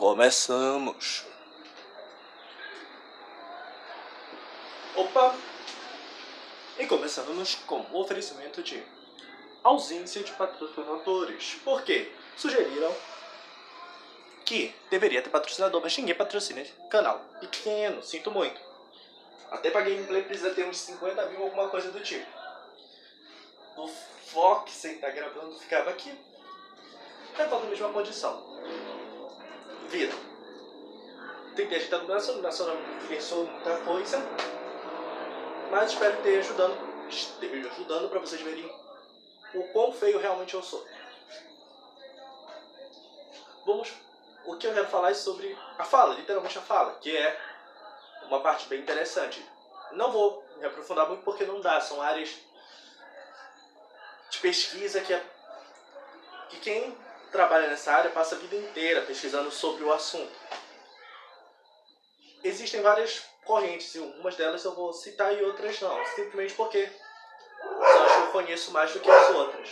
Começamos. Opa! E começamos com o oferecimento de ausência de patrocinadores. Por quê? Sugeriram que deveria ter patrocinador, mas ninguém patrocina esse canal. Pequeno, sinto muito. Até pra gameplay precisa ter uns 50 mil, alguma coisa do tipo. O Fox, sem estar gravando, ficava aqui. Tá na mesma condição. Vida. Tentei ajudar no coração não pensou muita coisa. Mas espero que esteja ajudando para vocês verem o quão feio realmente eu sou. O que eu quero falar é sobre a fala, literalmente a fala, que é uma parte bem interessante. Não vou me aprofundar muito porque não dá, são áreas de pesquisa que quem trabalha nessa área passa a vida inteira pesquisando sobre o assunto. Existem várias correntes, e algumas delas eu vou citar e outras não, simplesmente porque só acho que eu conheço mais do que as outras.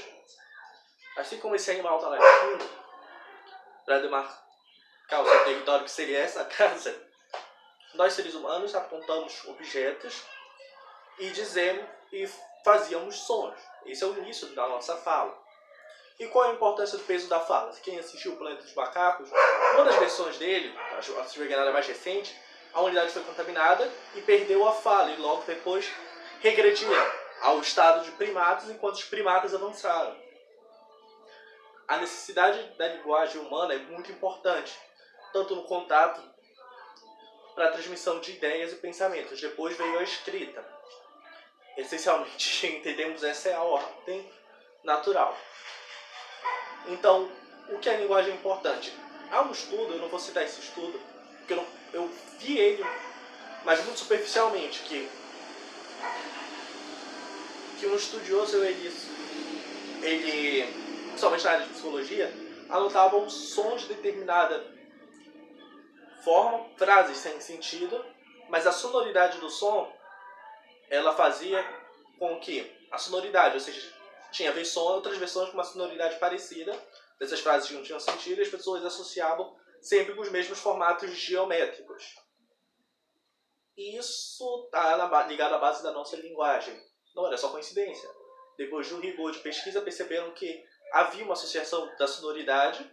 Assim como esse animal está lá em fundo, para demarcar o seu território, que seria essa casa, nós seres humanos apontamos objetos e dizemos e fazíamos sons. Esse é o início da nossa fala. E qual é a importância do peso da fala? Quem assistiu o Planeta dos Macacos, uma das versões dele, a sua mais recente, a humanidade foi contaminada e perdeu a fala, e logo depois regredia ao estado de primatas, enquanto os primatas avançaram. A necessidade da linguagem humana é muito importante, tanto no contato para a transmissão de ideias e pensamentos. Depois veio a escrita. Essencialmente, entendemos essa é a ordem natural. Então, o que a linguagem é importante? Há um estudo, eu não vou citar esse estudo, porque eu vi ele, mas muito superficialmente, que um estudioso, ele, principalmente na área de psicologia, anotava os sons de determinada forma, frases sem sentido, mas a sonoridade do som, ela fazia com que a sonoridade, ou seja, tinha outras versões com uma sonoridade parecida, dessas frases que não tinham sentido, e as pessoas associavam sempre com os mesmos formatos geométricos. E isso está ligado à base da nossa linguagem. Não era só coincidência. Depois de um rigor de pesquisa, perceberam que havia uma associação da sonoridade,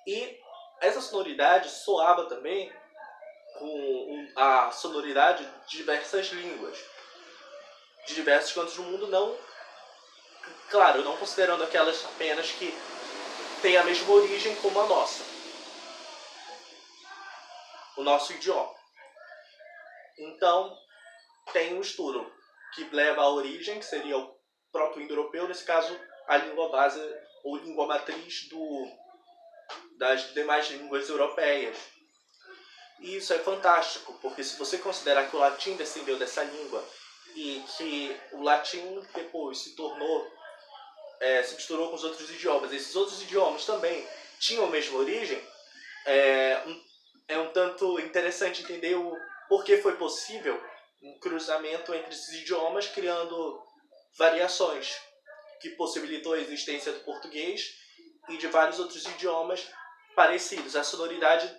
e essa sonoridade soava também com a sonoridade de diversas línguas, de diversos cantos do mundo, não, claro, não considerando aquelas apenas que têm a mesma origem como a nossa, o nosso idioma. Então, tem um estudo que leva à origem, que seria o proto-indo-europeu, nesse caso, a língua base ou língua matriz das demais línguas europeias. E isso é fantástico, porque se você considerar que o latim descendeu dessa língua e que o latim depois se misturou com os outros idiomas, esses outros idiomas também tinham a mesma origem, é um tanto interessante entender o porquê foi possível um cruzamento entre esses idiomas, criando variações que possibilitou a existência do português e de vários outros idiomas parecidos. A sonoridade,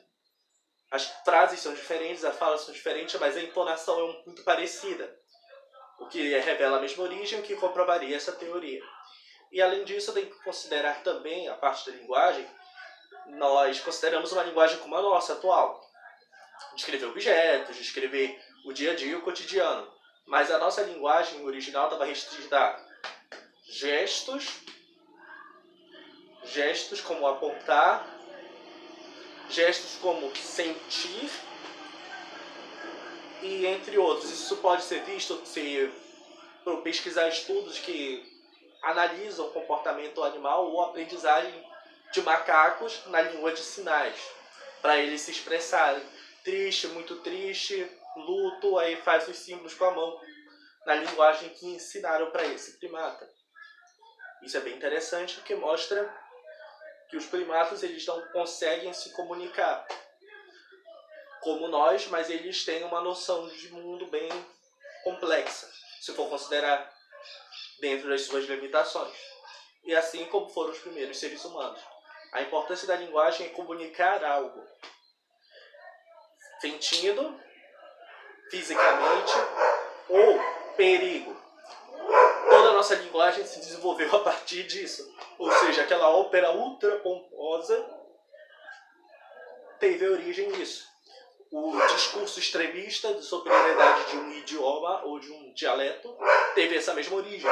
as frases são diferentes, as falas são diferentes, mas a entonação é muito parecida, o que revela a mesma origem, o que comprovaria essa teoria. E além disso, tem que considerar também a parte da linguagem. Nós consideramos uma linguagem como a nossa atual, descrever objetos, descrever o dia a dia, o cotidiano. Mas a nossa linguagem original estava restrita a gestos como apontar, gestos como sentir, e entre outros. Isso pode ser visto por pesquisar estudos que analisam o comportamento animal ou aprendizagem de macacos na língua de sinais, para eles se expressarem. Triste, muito triste, luto, aí faz os símbolos com a mão, na linguagem que ensinaram para esse primata. Isso é bem interessante, porque mostra que os primatas eles não conseguem se comunicar como nós, mas eles têm uma noção de mundo bem complexa, se for considerar dentro das suas limitações. E assim como foram os primeiros seres humanos. A importância da linguagem é comunicar algo. sentido, fisicamente, ou perigo. Toda a nossa linguagem se desenvolveu a partir disso. Ou seja, aquela ópera ultra pomposa teve origem nisso. O discurso extremista de superioridade de um idioma ou de um dialeto teve essa mesma origem.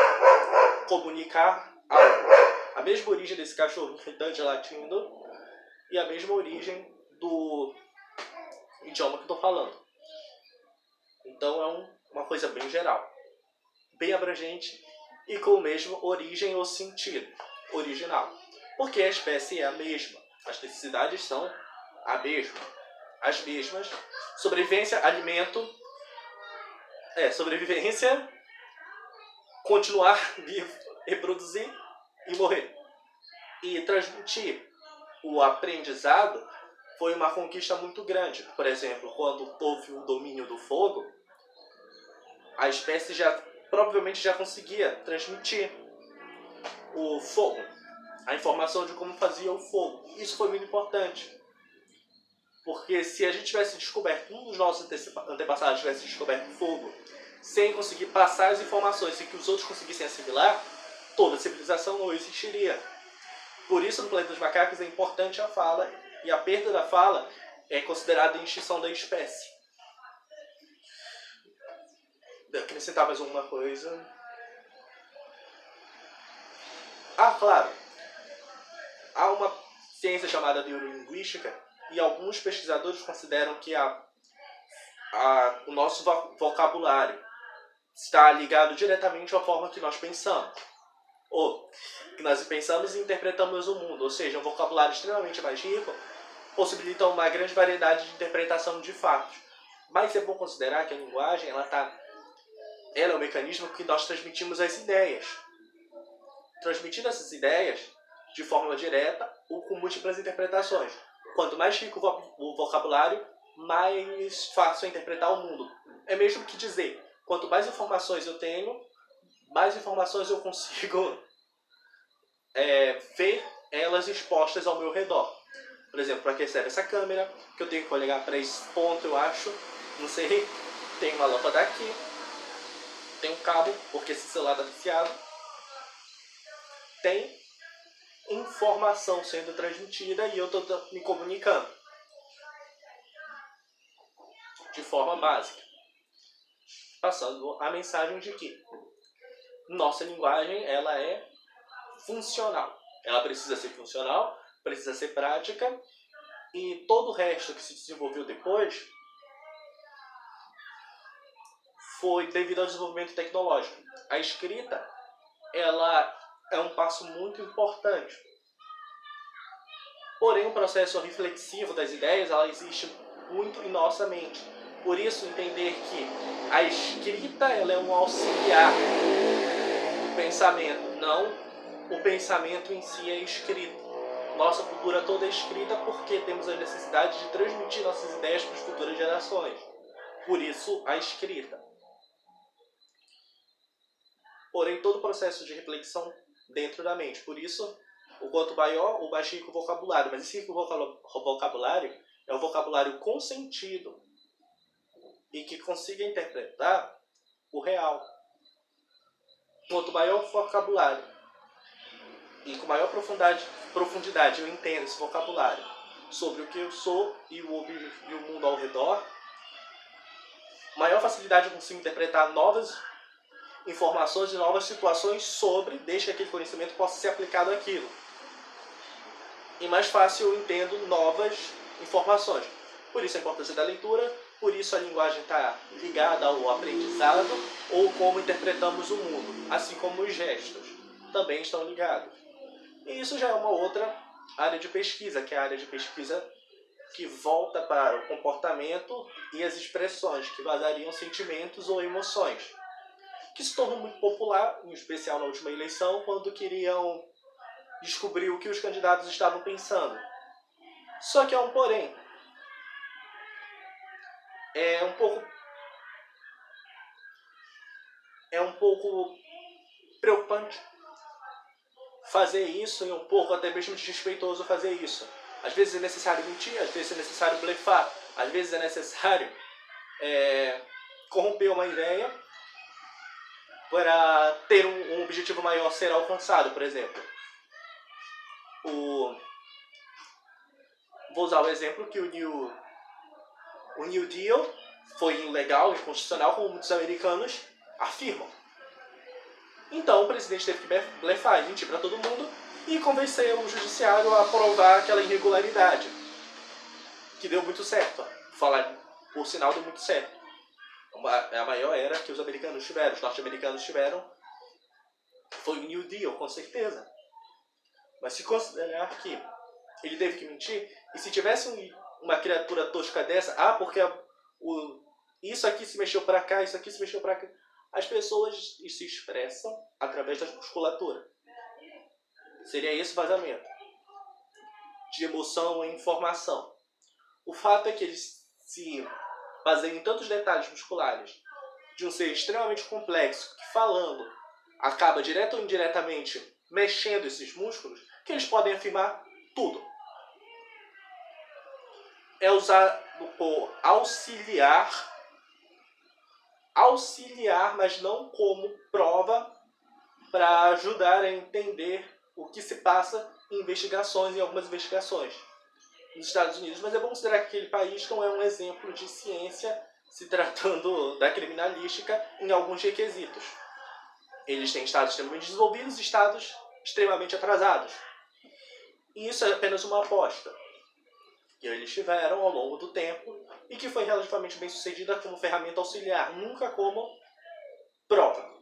Comunicar algo. A mesma origem desse cachorro irritante latindo e a mesma origem do idioma que eu estou falando. Então é uma coisa bem geral, bem abrangente e com a mesma origem ou sentido original. Porque a espécie é a mesma, as necessidades são as mesmas. Sobrevivência, alimento, sobrevivência, continuar vivo, reproduzir e morrer. E transmitir o aprendizado foi uma conquista muito grande. Por exemplo, quando houve o domínio do fogo, a espécie provavelmente já conseguia transmitir o fogo, a informação de como fazia o fogo. Isso foi muito importante. Porque se a gente tivesse descoberto, um dos nossos antepassados tivesse descoberto o fogo, sem conseguir passar as informações e que os outros conseguissem assimilar, toda a civilização não existiria. Por isso, no planeta dos macacos é importante a fala, e a perda da fala é considerada a extinção da espécie. Eu acrescentar mais alguma coisa? Claro. Há uma ciência chamada neurolinguística e alguns pesquisadores consideram que o nosso vocabulário está ligado diretamente à forma que nós pensamos. Ou que nós pensamos e interpretamos o mundo. Ou seja, um vocabulário extremamente mais rico possibilita uma grande variedade de interpretação de fatos. Mas é bom considerar que a linguagem ela é o mecanismo que nós transmitimos as ideias. Transmitindo essas ideias de forma direta ou com múltiplas interpretações. Quanto mais rico o vocabulário, mais fácil é interpretar o mundo. É mesmo que dizer, quanto mais informações eu tenho, mais informações eu consigo ver elas expostas ao meu redor. Por exemplo, para que serve essa câmera, que eu tenho que olhar para esse ponto, eu acho, não sei, tem uma lâmpada aqui, tem um cabo, porque esse celular está viciado, tem informação sendo transmitida e eu estou me comunicando de forma básica, passando a mensagem de que nossa linguagem ela é funcional. Ela precisa ser funcional, precisa ser prática e todo o resto que se desenvolveu depois foi devido ao desenvolvimento tecnológico. A escrita ela é um passo muito importante. Porém, o processo reflexivo das ideias ela existe muito em nossa mente. Por isso, entender que a escrita ela é um auxiliar do pensamento, não o pensamento em si é escrito. Nossa cultura toda é escrita porque temos a necessidade de transmitir nossas ideias para as futuras gerações. Por isso, a escrita. Porém, todo o processo de reflexão dentro da mente. Por isso, o quanto maior, o mais rico o vocabulário. Mas esse rico vocabulário é um vocabulário com sentido e que consiga interpretar o real. Quanto maior o vocabulário e com maior profundidade eu entendo esse vocabulário sobre o que eu sou e o mundo ao redor, maior facilidade eu consigo interpretar novas informações e novas situações desde que aquele conhecimento possa ser aplicado àquilo. E mais fácil eu entendo novas informações. Por isso a importância da leitura, por isso a linguagem está ligada ao aprendizado ou como interpretamos o mundo, assim como os gestos também estão ligados. E isso já é uma outra área de pesquisa, que é a área de pesquisa que volta para o comportamento e as expressões que vazariam sentimentos ou emoções, que se tornou muito popular, em especial na última eleição, quando queriam descobrir o que os candidatos estavam pensando. Só que há um porém. É um pouco preocupante fazer isso e um pouco até mesmo desrespeitoso fazer isso. Às vezes é necessário mentir, às vezes é necessário blefar, Às vezes é necessário corromper uma ideia para ter um objetivo maior ser alcançado, por exemplo. Vou usar o exemplo que o New Deal foi ilegal e inconstitucional, como muitos americanos afirmam. Então o presidente teve que blefar e mentir para todo mundo e convencer o judiciário a aprovar aquela irregularidade. Que deu muito certo. Falar por sinal deu muito certo. É a maior era que os americanos tiveram, os norte-americanos tiveram, foi o New Deal, com certeza. Mas se considerar que ele teve que mentir, e se tivesse uma criatura tosca dessa, porque isso aqui se mexeu para cá, isso aqui se mexeu para cá, as pessoas se expressam através da musculatura. Seria esse vazamento de emoção e informação. O fato é que eles se baseiam em tantos detalhes musculares de um ser extremamente complexo que, falando, acaba direto ou indiretamente mexendo esses músculos, que eles podem afirmar tudo. É usado por auxiliar, mas não como prova para ajudar a entender o que se passa em algumas investigações nos Estados Unidos. Mas é bom considerar que aquele país não é um exemplo de ciência se tratando da criminalística em alguns requisitos. Eles têm estados extremamente desenvolvidos e estados extremamente atrasados. E isso é apenas uma aposta que eles tiveram ao longo do tempo e que foi relativamente bem sucedida como ferramenta auxiliar, nunca como prova.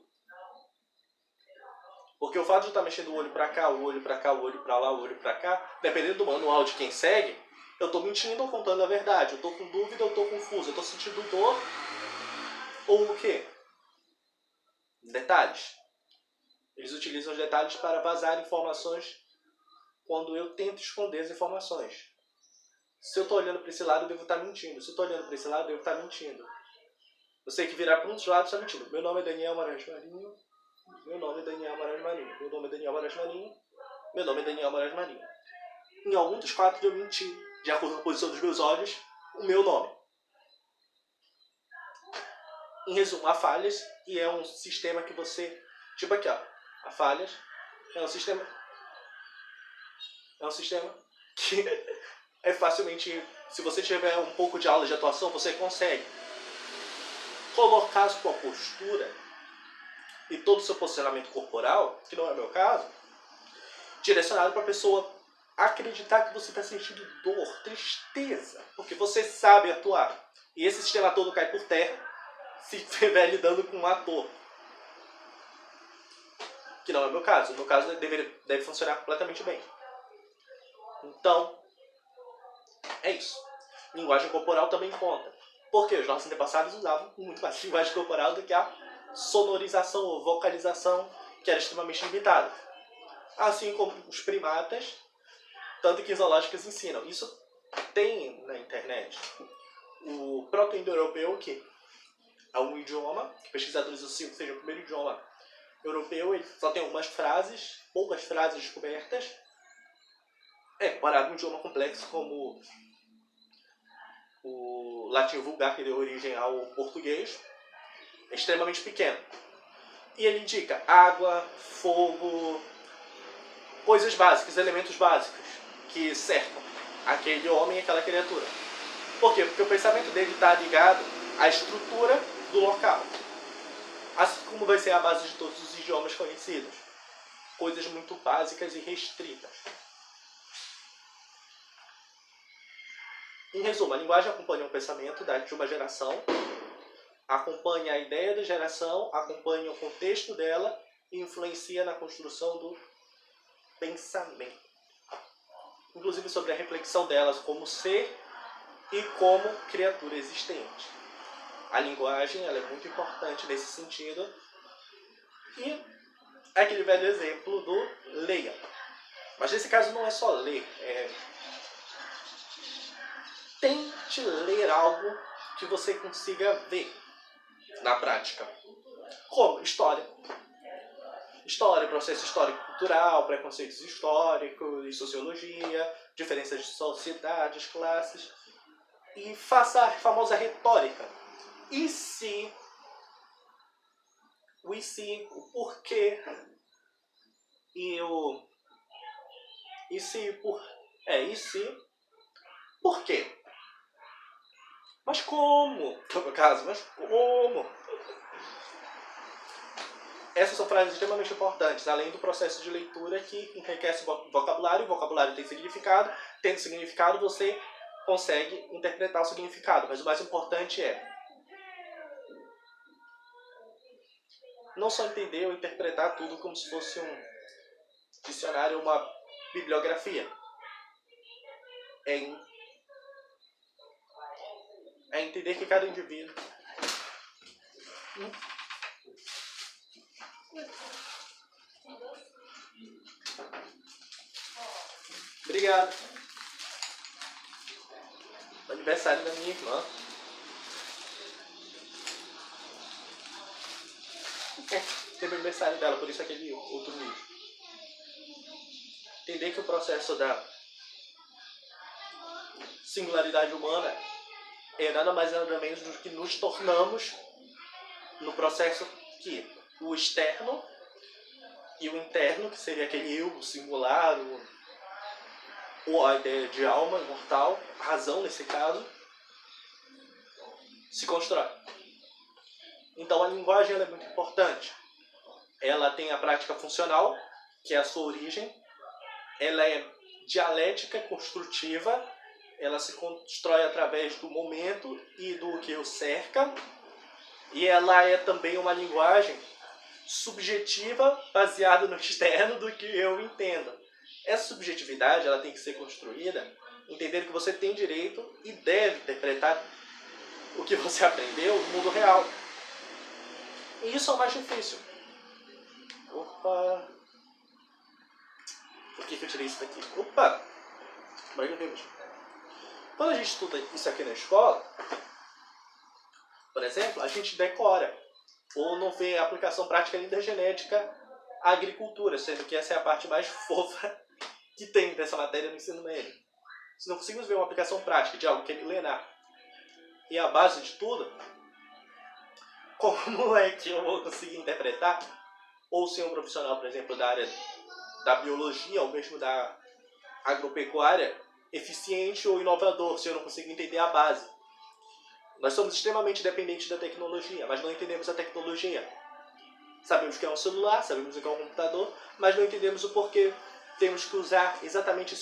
Porque o fato de estar mexendo o olho para cá, o olho para cá, o olho para lá, o olho para cá, dependendo do manual de quem segue, eu estou mentindo ou contando a verdade, eu estou com dúvida ou estou confuso, eu estou sentindo dor ou o quê? Detalhes. Eles utilizam os detalhes para vazar informações quando eu tento esconder as informações. Se eu estou olhando para esse lado, eu devo estar mentindo. Se eu estou olhando para esse lado, eu devo estar mentindo. Eu sei que virar para um dos lados está mentindo. Meu nome é Daniel Moraes Marinho. Meu nome é Daniel Moraes Marinho. Meu nome é Daniel Moraes Marinho. Meu nome é Daniel Moraes Marinho. Em algum dos quatro eu menti, de acordo com a posição dos meus olhos, o meu nome. Em resumo, há falhas e é um sistema que você... Tipo aqui, ó. Há falhas. É um sistema que é facilmente... Se você tiver um pouco de aula de atuação, você consegue colocar a sua postura e todo o seu posicionamento corporal, que não é o meu caso, direcionado para a pessoa acreditar que você está sentindo dor, tristeza, porque você sabe atuar. E esse sistema todo cai por terra se estiver lidando com um ator. Que não é o meu caso. No meu caso, deve funcionar completamente bem. Então, é isso. Linguagem corporal também conta. Porque os nossos antepassados usavam muito mais linguagem corporal do que a sonorização ou vocalização, que era extremamente limitada. Assim como os primatas, tanto que zoológicos ensinam. Isso tem na internet. O proto-indo-europeu, que é um idioma, que pesquisadores associam que seja o primeiro idioma europeu, ele só tem algumas frases, poucas frases descobertas. Comparado com um idioma complexo como o latim vulgar, que deu origem ao português, é extremamente pequeno. E ele indica água, fogo, coisas básicas, elementos básicos que cercam aquele homem e aquela criatura. Por quê? Porque o pensamento dele está ligado à estrutura do local. Assim como vai ser a base de todos os idiomas conhecidos. Coisas muito básicas e restritas. Em resumo, a linguagem acompanha o pensamento de uma geração, acompanha a ideia da geração, acompanha o contexto dela e influencia na construção do pensamento. Inclusive sobre a reflexão delas como ser e como criatura existente. A linguagem ela é muito importante nesse sentido. E aquele velho exemplo do leia. Mas nesse caso não é só ler. Tente ler algo que você consiga ver na prática. Como? História. História, processo histórico-cultural, preconceitos históricos, sociologia, diferenças de sociedades, classes. e faça a famosa retórica. E se? O e se, o porquê e o... E se, e se, por quê? Mas como? No caso, mas como? Essas são frases extremamente importantes, além do processo de leitura que enriquece o vocabulário tem significado, tendo significado você consegue interpretar o significado, mas o mais importante é não só entender ou interpretar tudo como se fosse um dicionário ou uma bibliografia. É entender que cada indivíduo Obrigado. Aniversário da minha irmã. Teve o aniversário dela, por isso aquele outro vídeo. Entender que o processo da singularidade humana é nada mais nada menos do que nos tornamos no processo que o externo e o interno, que seria aquele eu, o singular, ou a ideia de alma imortal, razão nesse caso, se constrói. Então a linguagem ela é muito importante. Ela tem a prática funcional, que é a sua origem. Ela é dialética, construtiva. Ela se constrói através do momento e do que o cerca. E ela é também uma linguagem subjetiva, baseada no externo do que eu entendo. Essa subjetividade ela tem que ser construída, entender que você tem direito e deve interpretar o que você aprendeu no mundo real. E isso é o mais difícil. Opa! Por que eu tirei isso daqui? Opa! Quando a gente estuda isso aqui na escola, por exemplo, a gente decora ou não vê a aplicação prática nem da genética à agricultura, sendo que essa é a parte mais fofa que tem dessa matéria no ensino médio. Se não conseguimos ver uma aplicação prática de algo que é milenar e a base de tudo, como é que eu vou conseguir interpretar? Ou ser um profissional, por exemplo, da área da biologia ou mesmo da agropecuária, eficiente ou inovador, se eu não consigo entender a base? Nós somos extremamente dependentes da tecnologia, mas não entendemos a tecnologia. Sabemos o que é um celular, sabemos o que é um computador, mas não entendemos o porquê temos que usar exatamente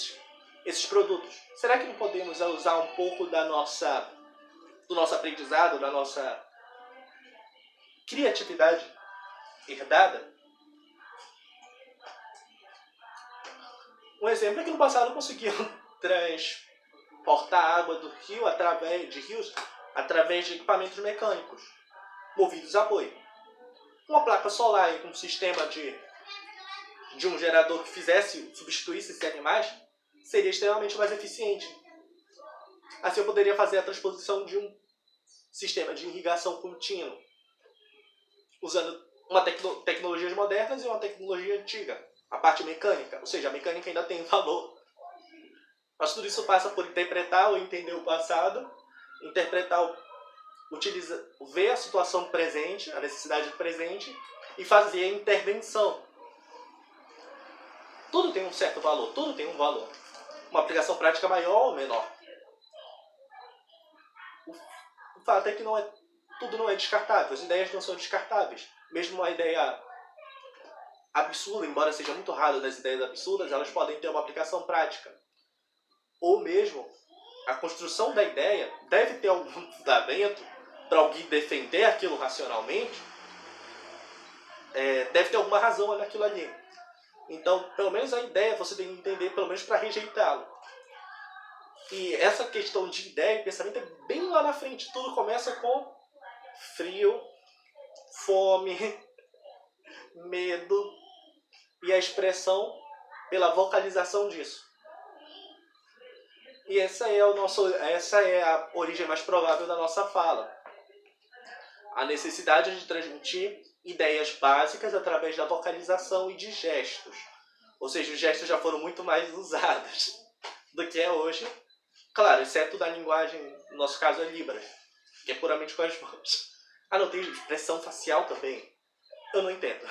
esses produtos. Será que não podemos usar um pouco do nosso aprendizado, da nossa criatividade herdada? Um exemplo é que no passado conseguiam transportar água do rio através de equipamentos mecânicos, movidos a boi. Uma placa solar e um sistema de um gerador que substituísse esses animais, seria extremamente mais eficiente. Assim eu poderia fazer a transposição de um sistema de irrigação contínuo, usando tecnologias modernas e uma tecnologia antiga, a parte mecânica, ou seja, a mecânica ainda tem valor. Mas tudo isso passa por interpretar ou entender o passado, ver a situação presente, a necessidade presente e fazer a intervenção. Tudo tem um certo valor, tudo tem um valor. Uma aplicação prática maior ou menor. O fato é que tudo não é descartável, as ideias não são descartáveis. Mesmo uma ideia absurda, embora seja muito raro das ideias absurdas, elas podem ter uma aplicação prática. Ou mesmo, a construção da ideia deve ter algum fundamento para alguém defender aquilo racionalmente, deve ter alguma razão naquilo ali. Então, pelo menos a ideia você tem que entender, pelo menos para rejeitá-lo. E essa questão de ideia e pensamento é bem lá na frente. Tudo começa com frio, fome, medo e a expressão pela vocalização disso. E essa é a origem mais provável da nossa fala. A necessidade de transmitir ideias básicas através da vocalização e de gestos. Ou seja, os gestos já foram muito mais usados do que é hoje Claro, exceto da linguagem, no nosso caso é Libras, que é puramente com as mãos. Ah, não, tem expressão facial também. Eu não entendo.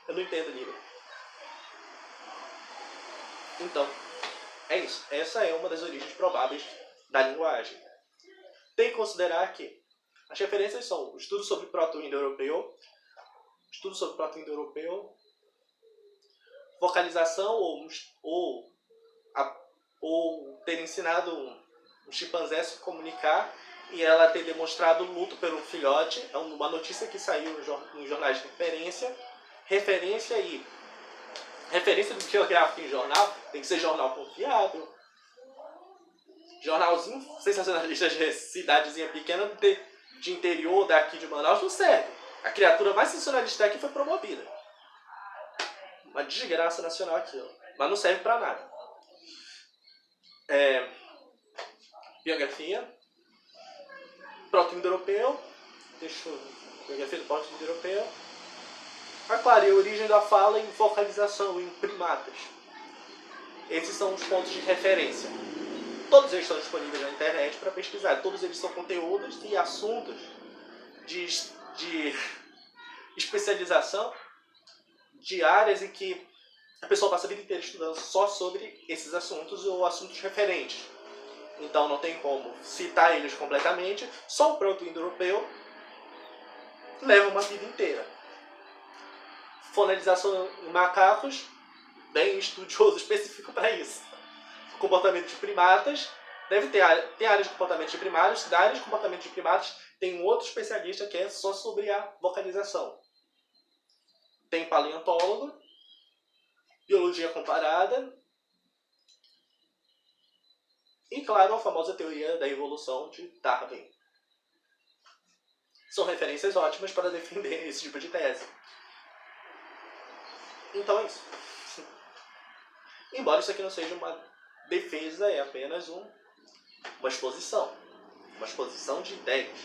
Eu não entendo Libras. Então, é isso. Essa é uma das origens prováveis da linguagem. Tem que considerar que as referências são o estudo sobre proto-indo-europeu, vocalização ou ter ensinado um chimpanzé a se comunicar e ela ter demonstrado luto pelo filhote. É uma notícia que saiu nos jornais de referência. Referência bibliográfica em jornal tem que ser jornal confiável. Jornalzinho sensacionalista de cidadezinha pequena de interior daqui de Manaus não serve. A criatura mais sensacionalista daqui foi promovida. Uma desgraça nacional aquilo. Mas não serve pra nada. Biografia. Proto-indo-europeu. Biografia do proto-indo-europeu. Claro, e a origem da fala em vocalização, em primatas. Esses são os pontos de referência. Todos eles estão disponíveis na internet para pesquisar. Todos eles são conteúdos e assuntos de especialização de áreas em que a pessoa passa a vida inteira estudando só sobre esses assuntos ou assuntos referentes. Então não tem como citar eles completamente. Só o proto-indo-europeu leva uma vida inteira. Fonalização em macacos, bem estudioso específico para isso. Comportamento de primatas, tem áreas de comportamento de primatas. Da área de comportamento de primatas tem um outro especialista que é só sobre a vocalização. Tem paleontólogo, biologia comparada e, claro, a famosa teoria da evolução de Darwin. São referências ótimas para defender esse tipo de tese. Então é isso. Embora isso aqui não seja uma defesa, é apenas uma exposição. Uma exposição de ideias.